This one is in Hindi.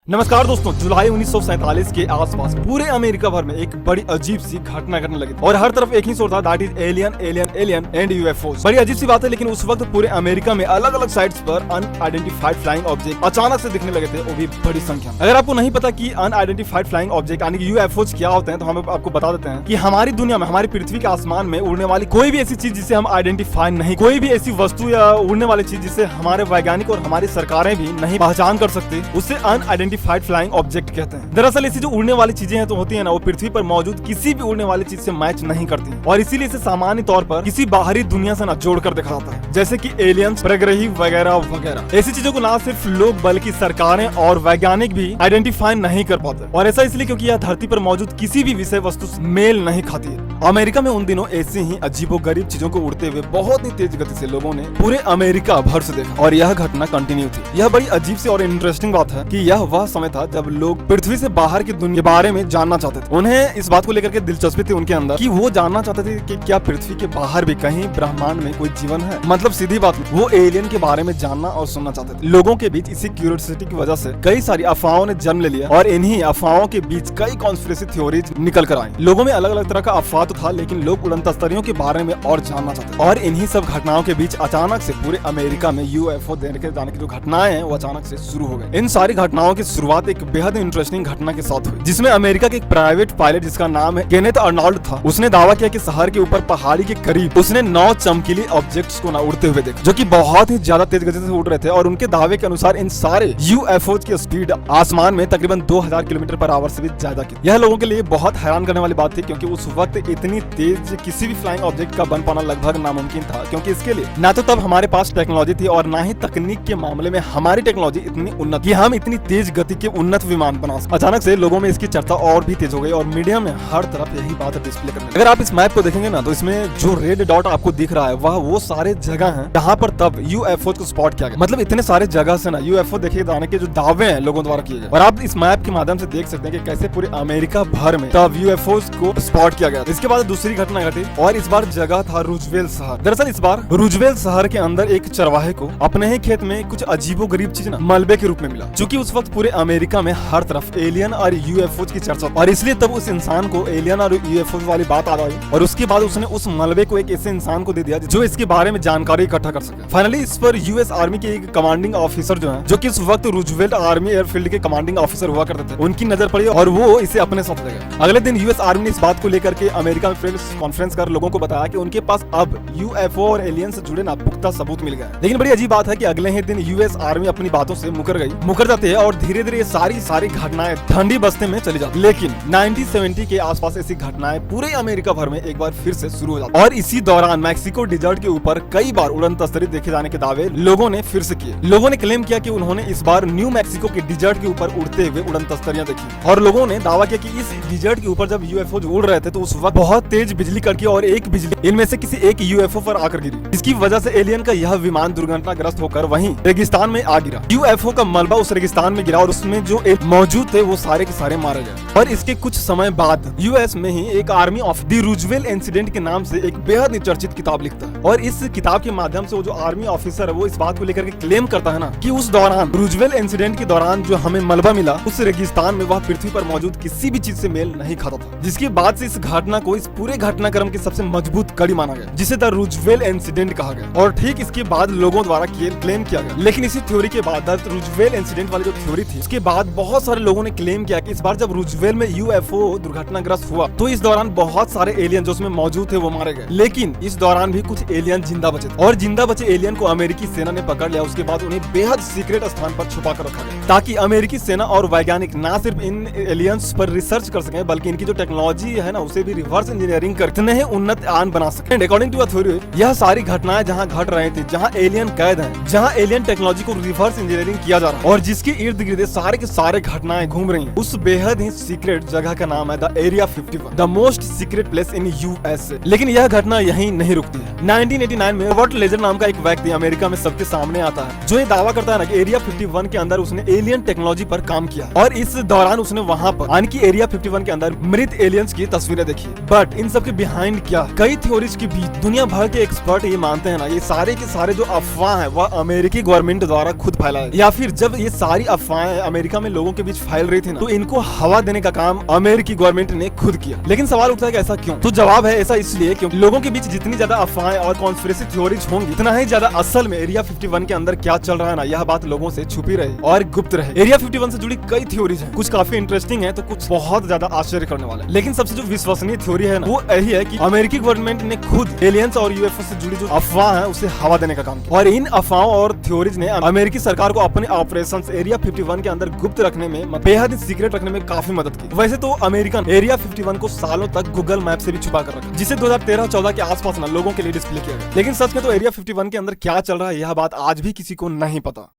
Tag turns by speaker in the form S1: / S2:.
S1: नमस्कार दोस्तों, जुलाई 1947 के आसपास पूरे अमेरिका भर में एक बड़ी अजीब सी घटना घटने लगी और हर तरफ एक ही शोर था, that is alien alien alien and UFOs. बड़ी अजीब सी बात है, लेकिन उस वक्त पूरे अमेरिका में अलग अलग साइट्स पर अनआइडेंटिफाइड फ्लाइंग ऑब्जेक्ट अचानक से दिखने लगे थे, वो भी बड़ी संख्या में। अगर आपको नहीं पता कि अनआइडेंटिफाइड फ्लाइंग ऑब्जेक्ट यानी कि यूएफओस क्या होते हैं, तो हम आपको बता देते हैं कि हमारी दुनिया में, हमारी पृथ्वी के आसमान में उड़ने वाली कोई भी ऐसी चीज जिसे हम आइडेंटिफाई नहीं, कोई भी ऐसी वस्तु या उड़ने वाली चीज जिसे हमारे वैज्ञानिक और हमारी सरकारें भी नहीं पहचान कर सकते, उसे अनआइडेंटिफाइड फ्लाइंग ऑब्जेक्ट कहते हैं। दरअसल ऐसी जो उड़ने वाली चीजें हैं तो होती है ना, वो पृथ्वी पर मौजूद किसी भी उड़ने वाली चीज से मैच नहीं करती और इसीलिए इसे सामान्य तौर पर किसी बाहरी दुनिया से ना जोड़कर देखा जाता है, जैसे कि एलियंस, प्रग्रही वगैरह वगैरह। ऐसी चीजों को ना सिर्फ लोग बल्कि सरकारें और वैज्ञानिक भी आइडेंटिफाई नहीं कर पाते, और ऐसा इसलिए क्योंकि यह धरती पर मौजूद किसी भी विषय वस्तु से मेल नहीं खाती है। अमेरिका में उन दिनों ऐसी ही अजीबोगरीब चीजों को उड़ते हुए बहुत ही तेज गति से लोगों ने पूरे अमेरिका भर से देखा और यह घटना कंटिन्यू थी। यह बड़ी अजीब सी और इंटरेस्टिंग बात है कि यह वह समय था जब लोग पृथ्वी से बाहर की दुनिया के बारे में जानना चाहते थे। उन्हें इस बात को लेकर के दिलचस्पी थी उनके अंदर कि वो जानना चाहते थे कि क्या पृथ्वी के बाहर भी कहीं ब्रह्मांड में कोई जीवन है। मतलब सीधी बात, वो एलियन के बारे में जानना और सुनना चाहते थे। लोगों के बीच इसी क्यूरियोसिटी की वजह से कई सारी अफवाहों ने जन्म ले लिया और इन्हीं अफवाहों के बीच कई कॉन्स्पिरेसी थ्योरीज निकल कर आई। लोगों में अलग अलग तरह का अफवाह तो था, लेकिन लोग उड़न तस्तरियों के बारे में और जानना चाहते थे। और इन्हीं सब घटनाओं के बीच अचानक से पूरे अमेरिका में यूएफओ देखने जाने की जो घटनाएं हैं वो अचानक से शुरू हो गई। इन सारी घटनाओं की शुरुआत एक बेहद इंटरेस्टिंग घटना के साथ हुई, जिसमें अमेरिका के एक प्राइवेट पायलट जिसका नाम है केनेथ अर्नोल्ड था। उसने दावा किया कि शहर के ऊपर पहाड़ी के करीब उसने 9 चमकीले ऑब्जेक्ट्स को ना उड़ते हुए देखा, जो कि बहुत ही ज्यादा तेज गति से उड़ रहे थे। और उनके दावे के अनुसार इन सारे यूएफओज की स्पीड आसमान में तकरीबन 2000 किलोमीटर पर आवर से भी ज्यादा की। यह लोगों के लिए बहुत हैरान करने वाली बात थी, क्योंकि उस वक्त इतनी तेज किसी भी फ्लाइंग ऑब्जेक्ट का बन पाना लगभग नामुमकिन था, क्योंकि इसके लिए ना तो तब हमारे पास टेक्नोलॉजी थी और ना ही तकनीक के मामले में हमारी टेक्नोलॉजी इतनी उन्नत कि हम इतनी तेज गति के उन्नत विमान बना सके। अचानक से लोगों में इसकी चर्चा और भी तेज हो गई और मीडिया में हर तरफ यही बात डिस्प्ले करने लगी। अगर आप इस मैप को देखेंगे ना, तो इसमें जो रेड डॉट आपको दिख रहा है वह वो सारे जगह हैं जहां पर तब यूएफओ को स्पॉट किया गया। मतलब इतने सारे जगह से ना यूएफओ देखे जाने के जो दावे हैं लोगों द्वारा किए गए, और आप इस मैप के माध्यम से देख सकते हैं कि कैसे पूरे अमेरिका भर में तब यूएफओ को स्पॉट किया गया। इसके बाद दूसरी घटना घटी और इस बार जगह था रूजवेल शहर। दरअसल इस बार रूजवेल शहर के अंदर एक चरवाहे को अपने ही खेत में कुछ अजीबोगरीब चीज ना मलबे के रूप में मिला, चूंकि उस वक्त पूरे अमेरिका में हर तरफ एलियन और यूएफओ की चर्चा, और इसलिए तब उस इंसान को एलियन और यूएफओ वाली बात आ गई और उसके बाद उसने उस मलबे को एक ऐसे इंसान को दे दिया जो इसके बारे में जानकारी इकट्ठा कर सके। फाइनली इस पर यूएस आर्मी के एक कमांडिंग ऑफिसर जो है, जो कि इस वक्त रूजवेल्ट आर्मी एयरफील्ड के कमांडिंग ऑफिसर हुआ करते थे, उनकी नजर पड़ी और वो इसे अपने साथ ले गए। अगले दिन यूएस आर्मी ने इस बात को लेकर के अमेरिका में प्रेस कॉन्फ्रेंस कर लोगों को बताया कि उनके पास अब यूएफओ और एलियन से जुड़े ना पुख्ता सबूत मिल गए। लेकिन बड़ी अजीब बात है कि अगले ही दिन यूएस आर्मी अपनी बातों से मुकर जाते हैं और धीरे धीरे सारी घटनाएं ठंडी बस्ते में चली जाती। लेकिन 1970 के आसपास ऐसी घटनाएं पूरे अमेरिका भर में एक बार फिर से शुरू हो जाती और इसी दौरान मैक्सिको डिजर्ट के ऊपर कई बार उड़न तस्तरी देखे जाने के दावे लोगों ने फिर से किए। लोगों ने क्लेम किया कि उन्होंने इस बार न्यू मैक्सिको के डिजर्ट के ऊपर उड़ते हुए उड़न तस्तरियां देखी, और लोगों ने दावा किया कि इस डिजर्ट के ऊपर जब यूएफओ उड़ रहे थे तो उस वक्त बहुत तेज बिजली कड़की और एक बिजली इनमें से किसी एक यूएफओ पर आकर गिरी, जिसकी वजह से एलियन का यह विमान दुर्घटनाग्रस्त होकर वहीं रेगिस्तान में आ गिरा। यूएफओ का मलबा उस रेगिस्तान में गिरा और उसमें जो मौजूद थे वो सारे के सारे मारे गए। और इसके कुछ समय बाद यूएस में ही एक army of the Roosevelt incident के नाम से एक बेहद ही चर्चित किताब लिखता है, और इस किताब के माध्यम से वो जो आर्मी ऑफिसर है वो इस बात को लेकर के क्लेम करता है ना कि उस दौरान रूजवेल इंसिडेंट के दौरान जो हमें मलबा मिला उस रेगिस्तान में वह पृथ्वी पर मौजूद किसी भी चीज से मेल नहीं खाता था, जिसके बाद से इस घटना को इस पूरे घटनाक्रम की सबसे मजबूत कड़ी माना गया, जिसे द रूजवेल इंसिडेंट कहा गया। और ठीक इसके बाद लोगों द्वारा क्लेम किया गया। लेकिन इसी थ्योरी के बाद रूजवेल इंसिडेंट वाली जो थ्योरी थी उसके बाद बहुत सारे लोगों ने क्लेम किया कि इस बार जब रूजवेल में यूएफओ दुर्घटनाग्रस्त हुआ तो इस दौरान बहुत सारे एलियन जो उसमें मौजूद थे वो मारे गए, लेकिन इस दौरान भी कुछ एलियन जिंदा बचे थे और जिंदा बचे एलियन को अमेरिकी सेना ने पकड़ लिया। उसके बाद उन्हें बेहद सीक्रेट स्थान पर छुपा कर रखा गया ताकि अमेरिकी सेना और वैज्ञानिक ना सिर्फ इन एलियंस पर रिसर्च कर सके बल्कि इनकी जो टेक्नोलॉजी है ना उसे भी रिवर्स इंजीनियरिंग कर इतने ही उन्नत आन बना सके। अकॉर्डिंग टू थ्योरी यह सारी घटनाएं जहां घट रही थी, जहां एलियन कैद हैं, जहां एलियन टेक्नोलॉजी को रिवर्स इंजीनियरिंग किया जा रहा है और जिसके इर्द गिर्द सारे के सारे घटनाएं घूम रही हैं, उस बेहद ही सीक्रेट जगह का नाम है the area 51, the most secret place in USA. लेकिन यह घटना यहीं नहीं रुकती है। 1989 में रॉबर्ट लेजर नाम का एक व्यक्ति अमेरिका में सबके सामने आता है जो ये दावा करता है ना कि एरिया 51 के अंदर उसने एलियन टेक्नोलॉजी पर काम किया और इस दौरान उसने वहां पर यानी कि एरिया 51 के अंदर मृत एलियंस की तस्वीरें देखी। बट इन सब के बिहाइंड क्या, कई थ्योरीज के बीच दुनिया भर के एक्सपर्ट ये मानते हैं ना ये सारे के सारे जो अफवाह है वह अमेरिकी गवर्नमेंट द्वारा खुद फैलाया, या फिर जब ये सारी अफवाहें अफवाहें अमेरिका में लोगों के बीच फैल रही थी ना, तो इनको हवा देने का काम अमेरिकी गवर्नमेंट ने खुद किया। लेकिन सवाल उठता है कि ऐसा क्यों? तो जवाब है ऐसा इसलिए क्योंकि लोगों के बीच जितनी ज्यादा अफवाहें और कॉन्स्पिरेसी थ्योरीज होंगी, इतना ही ज्यादा असल में एरिया 51 के अंदर क्या चल रहा है ना, यह बात लोगों से छुपी रहे और गुप्त रहे। एरिया 51 से जुड़ी कई थ्योरीज हैं, कुछ काफी इंटरेस्टिंग है तो कुछ बहुत ज्यादा आश्चर्य करने वाला है। लेकिन सबसे जो विश्वसनीय थ्योरी है ना, वो यही है कि अमेरिकी गवर्नमेंट ने खुद एलियंस और यूएफओ से जुड़ी जो अफवाह है उसे हवा देने का काम किया। और इन अफवाहों और थ्योरीज ने अमेरिकी सरकार को अपने ऑपरेशन एरिया 51 के अंदर गुप्त रखने में, बेहद सीक्रेट रखने में काफी मदद की। वैसे तो अमेरिकन एरिया 51 को सालों तक गूगल मैप से भी छुपा कर रखा, जिसे 2013-14 के आसपास ना लोगों के लिए डिस्प्ले किया गया। लेकिन सच में तो एरिया 51 के अंदर क्या चल रहा है यह बात आज भी किसी को नहीं पता।